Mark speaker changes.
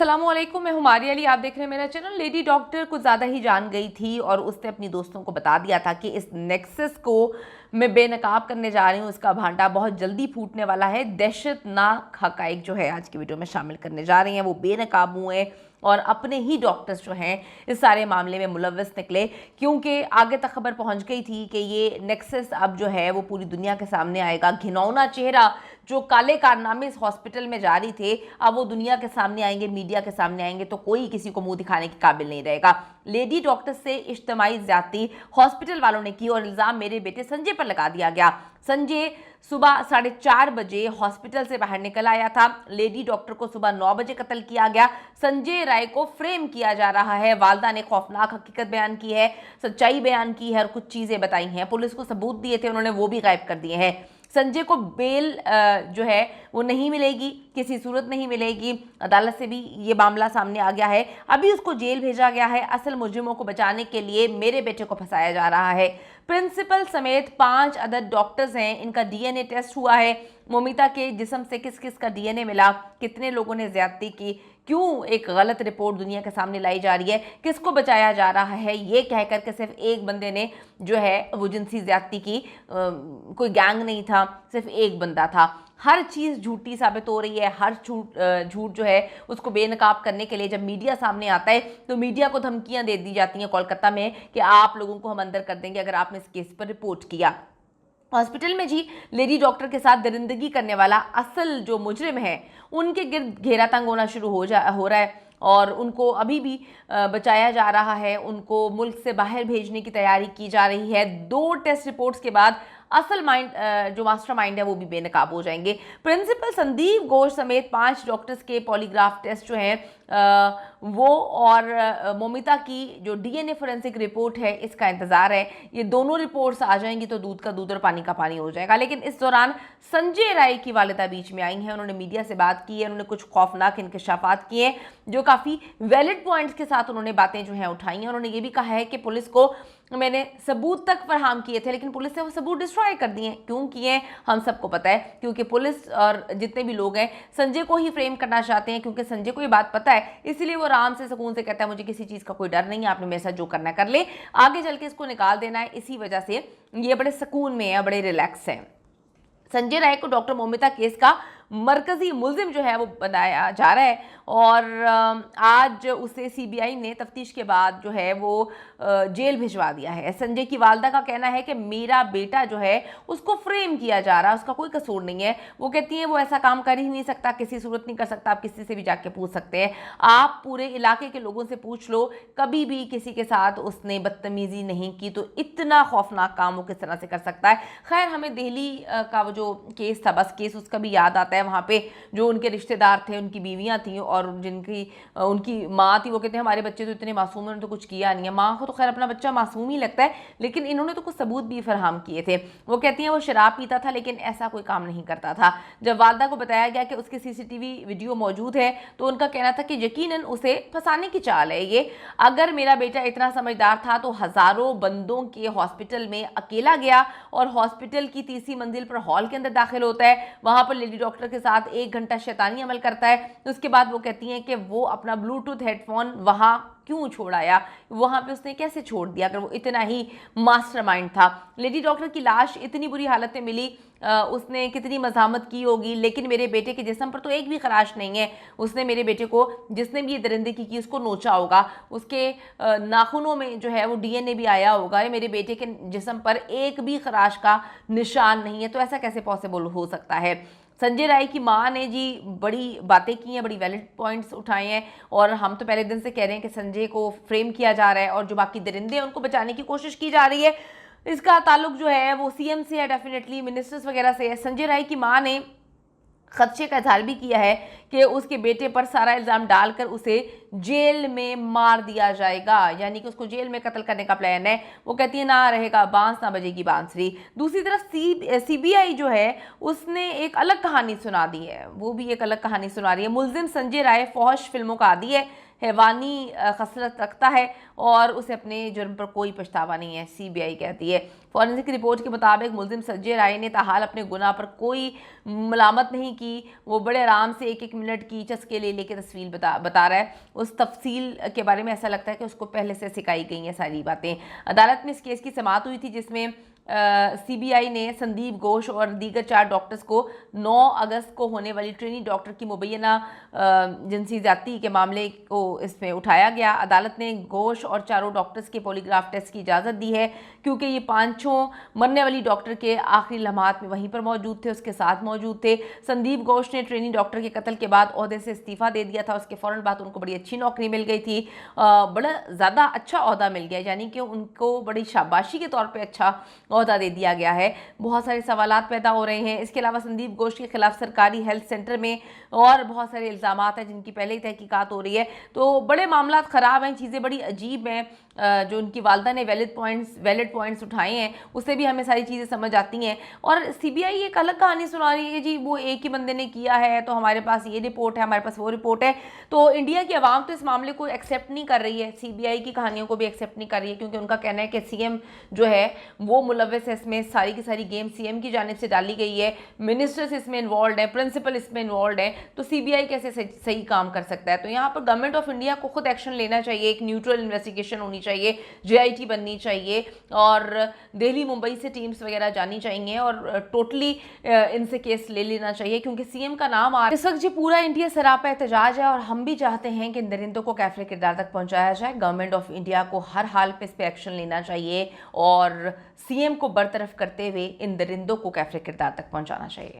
Speaker 1: अस्सलामुअलैकुम, मैं हुमारी अली। आप देख रहे हैं मेरा चैनल। लेडी डॉक्टर कुछ ज़्यादा ही जान गई थी और उसने अपनी दोस्तों को बता दिया था कि इस नेक्सस को मैं बेनकाब करने जा रही हूँ, इसका भांडा बहुत जल्दी फूटने वाला है। दहशतनाक हक़ाइक़ जो है आज की वीडियो में शामिल करने जा रही हैं। वो बेनकाब हुए और अपने ही डॉक्टर्स जो हैं इस सारे मामले में मुलव्वस निकले, क्योंकि आगे तक खबर पहुंच गई थी कि ये नेक्सस अब जो है वो पूरी दुनिया के सामने आएगा। घिनौना चेहरा जो काले कारनामे इस हॉस्पिटल में जारी थे, अब वो दुनिया के सामने आएंगे, मीडिया के सामने आएंगे, तो कोई किसी को मुंह दिखाने के काबिल नहीं रहेगा। लेडी डॉक्टर से इज्तिमाई ज्यादती हॉस्पिटल वालों ने की और इल्ज़ाम मेरे बेटे संजय पर लगा दिया गया। संजय सुबह 4:30 बजे हॉस्पिटल से बाहर निकल आया था। लेडी डॉक्टर को सुबह 9 बजे कत्ल किया गया। संजय राय को फ्रेम किया जा रहा है। वालदा ने खौफनाक हकीकत बयान की है, सच्चाई बयान की है और कुछ चीज़ें बताई हैं। पुलिस को सबूत दिए थे, उन्होंने वो भी गायब कर दिए हैं। संजय को बेल जो है वो नहीं मिलेगी, किसी सूरत नहीं मिलेगी। अदालत से भी ये मामला सामने आ गया है। अभी उसको जेल भेजा गया है। असल मुजरिमों को बचाने के लिए मेरे बेटे को फंसाया जा रहा है। प्रिंसिपल समेत 5 अदर डॉक्टर्स हैं, इनका डीएनए टेस्ट हुआ है। मोमिता के जिस्म से किस किस का डीएनए मिला, कितने लोगों ने ज्यादती की, क्यों एक गलत रिपोर्ट दुनिया के सामने लाई जा रही है, किसको बचाया जा रहा है, ये कह कर के सिर्फ एक बंदे ने जो है वो जिनसी ज्यादती की। कोई गैंग नहीं था, सिर्फ एक बंदा था। हर चीज़ झूठी साबित हो रही है। हर झूठ जो है उसको बेनकाब करने के लिए जब मीडिया सामने आता है तो मीडिया को धमकियां दे दी जाती हैं कोलकाता में कि आप लोगों को हम अंदर कर देंगे अगर आपने इस केस पर रिपोर्ट किया। हॉस्पिटल में जी लेडी डॉक्टर के साथ दरिंदगी करने वाला असल जो मुजरिम है उनके गिर्द घेरा तंग होना शुरू हो रहा है और उनको अभी भी बचाया जा रहा है। उनको मुल्क से बाहर भेजने की तैयारी की जा रही है। 2 टेस्ट रिपोर्ट्स के बाद असल जो मास्टर माइंड है वो भी बेनकाब हो जाएंगे। प्रिंसिपल संदीप घोष समेत 5 डॉक्टर्स के पॉलीग्राफ टेस्ट जो हैं वो और मोमिता की जो डीएनए फोरेंसिक रिपोर्ट है इसका इंतजार है। ये दोनों रिपोर्ट्स आ जाएंगी तो दूध का दूध और पानी का पानी हो जाएगा। लेकिन इस दौरान संजय राय की वालिदा बीच में आई हैं। उन्होंने मीडिया से बात की है, उन्होंने कुछ खौफनाक इंकशाफात किए हैं जो काफ़ी वैलिड पॉइंट्स के साथ उन्होंने बातें जो हैं उठाई हैं। उन्होंने ये भी कहा है कि पुलिस को मैंने सबूत तक फराहम किए थे लेकिन पुलिस ने वो सबूत डिस्ट्रॉय कर दिए। क्यों किए हम सबको पता है, क्योंकि पुलिस और जितने भी लोग हैं संजय को ही फ्रेम करना चाहते हैं, क्योंकि संजय को ये बात पता है, इसलिए वो आराम से सुकून से कहता है मुझे किसी चीज़ का कोई डर नहीं है, आपने मेरे साथ जो करना कर ले, आगे चल के इसको निकाल देना है। इसी वजह से ये बड़े सुकून में है, बड़े रिलैक्स हैं। संजय राय को डॉक्टर मोमिता केस का मरकजी मुलजिम जो है वो बनाया जा रहा है और आज उसे सीबीआई ने तफ्तीश के बाद जो है वो जेल भिजवा दिया है। संजय की वालदा का कहना है कि मेरा बेटा जो है उसको फ्रेम किया जा रहा है, उसका कोई कसूर नहीं है। वो कहती हैं वो ऐसा काम कर ही नहीं सकता, किसी सूरत नहीं कर सकता। आप किसी से भी जाके पूछ सकते हैं, आप पूरे इलाके के लोगों से पूछ लो, कभी भी किसी के साथ उसने बदतमीजी नहीं की, तो इतना खौफनाक काम वो किस तरह से कर सकता है। खैर हमें दिल्ली का वो जो केस था, बस केस उसका भी याद आता है। वहाँ पे जो उनके रिश्तेदार थे, उनकी बीवियाँ थीं और उनकी माँ थी, वो कहते हैं हमारे बच्चे तो इतने मासूम हैं, उन्होंने तो कुछ किया नहीं है। माँ को तो खैर अपना बच्चा मासूम ही लगता है, लेकिन इन्होंने तो कुछ सबूत भी फराहम किए थे। वो कहती हैं वो शराब पीता था लेकिन ऐसा कोई काम नहीं करता था। जब वालदा को बताया गया कि उसके सीसीटीवी वीडियो मौजूद है तो उनका कहना था कि यकीनन उसे फंसाने की चाल है ये। अगर मेरा बेटा इतना समझदार था तो हज़ारों बंदों के हॉस्पिटल में अकेला गया और हॉस्पिटल की 3री मंजिल पर हॉल के अंदर दाखिल होता है, वहाँ पर लेडी डॉक्टर के साथ 1 घंटा शैतानी अमल करता है। उसके बाद वो कहती हैं कि वो अपना ब्लूटूथ हेडफोन वहाँ क्यों छोड़ आया, वहाँ पे उसने कैसे छोड़ दिया अगर वो इतना ही मास्टरमाइंड था। लेडी डॉक्टर की लाश इतनी बुरी हालत में मिली, उसने कितनी मज़ामत की होगी, लेकिन मेरे बेटे के जिस्म पर तो एक भी खराश नहीं है। उसने मेरे बेटे को, जिसने भी ये दरिंदगी की, उसको नोचा होगा, उसके नाखूनों में जो है वो डीएनए भी आया होगा। मेरे बेटे के जिस्म पर एक भी खराश का निशान नहीं है, तो ऐसा कैसे पॉसिबल हो सकता है। संजय राय की मां ने जी बड़ी बातें की हैं, बड़ी वैलिड पॉइंट्स उठाए हैं और हम तो पहले दिन से कह रहे हैं कि संजय को फ्रेम किया जा रहा है और जो बाकी दरिंदे हैं उनको बचाने की कोशिश की जा रही है। इसका ताल्लुक जो है वो सीएम से है, डेफिनेटली मिनिस्टर्स वगैरह से है। संजय राय की मां ने खदशे का इजहार भी किया है कि उसके बेटे पर सारा इल्ज़ाम डालकर उसे जेल में मार दिया जाएगा, यानी कि उसको जेल में कत्ल करने का प्लान है। वो कहती है ना रहेगा बांस ना बजेगी बांसुरी। दूसरी तरफ सीबीआई जो है उसने एक अलग कहानी सुना दी है, वो भी एक अलग कहानी सुना रही है। मुलजिम संजय राय फौश फिल्मों का आदी है, हैवानी खसलत रखता है और उसे अपने जुर्म पर कोई पछतावा नहीं है, सीबीआई कहती है। फॉरेंसिक रिपोर्ट के मुताबिक मुलजिम संजय राय ने ताहाल अपने गुनाह पर कोई मलामत नहीं की। वो बड़े आराम से एक एक मिनट की चस्के ले लेके तस्वीर बता रहा है। उस तफसील के बारे में ऐसा लगता है कि उसको पहले से सिखाई गई हैं सारी बातें। अदालत में इस केस की समाअत हुई थी जिसमें सीबीआई ने संदीप घोष और दीगर 4 डॉक्टर्स को 9 अगस्त को होने वाली ट्रेनी डॉक्टर की मुबैना जिनसी ज्यादती के मामले को इसमें उठाया गया। अदालत ने घोष और चारों डॉक्टर्स के पॉलीग्राफ टेस्ट की इजाज़त दी है क्योंकि ये 5 मरने वाली डॉक्टर के आखिरी लम्हात में वहीं पर मौजूद थे, उसके साथ मौजूद थे। संदीप घोष ने ट्रेनी डॉक्टर के कत्ल के बाद ओहदे से इस्तीफ़ा दे दिया था। उसके फ़ौरन बाद उनको बड़ी अच्छी नौकरी मिल गई थी, बड़ा ज़्यादा अच्छा ओहदा मिल गया, यानी कि उनको बड़ी शाबाशी के तौर पर अच्छा ओहदा दे दिया गया है। बहुत सारे सवालात पैदा हो रहे हैं। इसके अलावा संदीप घोष के खिलाफ सरकारी हेल्थ सेंटर में और बहुत सारे इल्ज़ामात हैं जिनकी पहले ही तहकीकात हो रही है। तो बड़े मामलात ख़राब हैं, चीज़ें बड़ी अजीब हैं। जो उनकी वालदा ने वैलिड पॉइंट्स उठाए हैं उससे भी हमें सारी चीज़ें समझ आती हैं। और सीबीआई एक अलग कहानी सुना रही है कि जी वो एक ही बंदे ने किया है तो हमारे पास ये रिपोर्ट है, हमारे पास वो रिपोर्ट है। तो इंडिया की आवाम तो इस मामले को एक्सेप्ट नहीं कर रही है, सीबीआई की कहानियों को भी एक्सेप्ट नहीं कर रही है, क्योंकि उनका कहना है कि सीएम जो है वो मुलव्वस है, इसमें सारी की सारी गेम सीएम की जानिब से डाली गई है, मिनिस्टर्स इसमें इन्वॉल्व है, प्रिंसिपल इसमें इन्वॉल्व है, तो सीबीआई कैसे सही काम कर सकता है। तो यहाँ पर गवर्नमेंट ऑफ इंडिया को खुद एक्शन लेना चाहिए, एक न्यूट्रल इन्वेस्टिगेशन होनी चाहिए, जेआईटी बननी चाहिए और दिल्ली मुंबई से टीम्स वगैरह जानी चाहिए और टोटली इनसे केस ले लेना चाहिए, क्योंकि सीएम का नाम आ इस वक्त जी पूरा इंडिया सरापा एहतजाज है और हम भी चाहते हैं कि इन दरिंदों को कैफरे किरदार तक पहुंचाया जाए। गवर्नमेंट ऑफ इंडिया को हर हाल पे इस पर एक्शन लेना चाहिए और सीएम को बरतरफ करते हुए इन दरिंदों को कैफरे किरदार तक पहुंचाना चाहिए।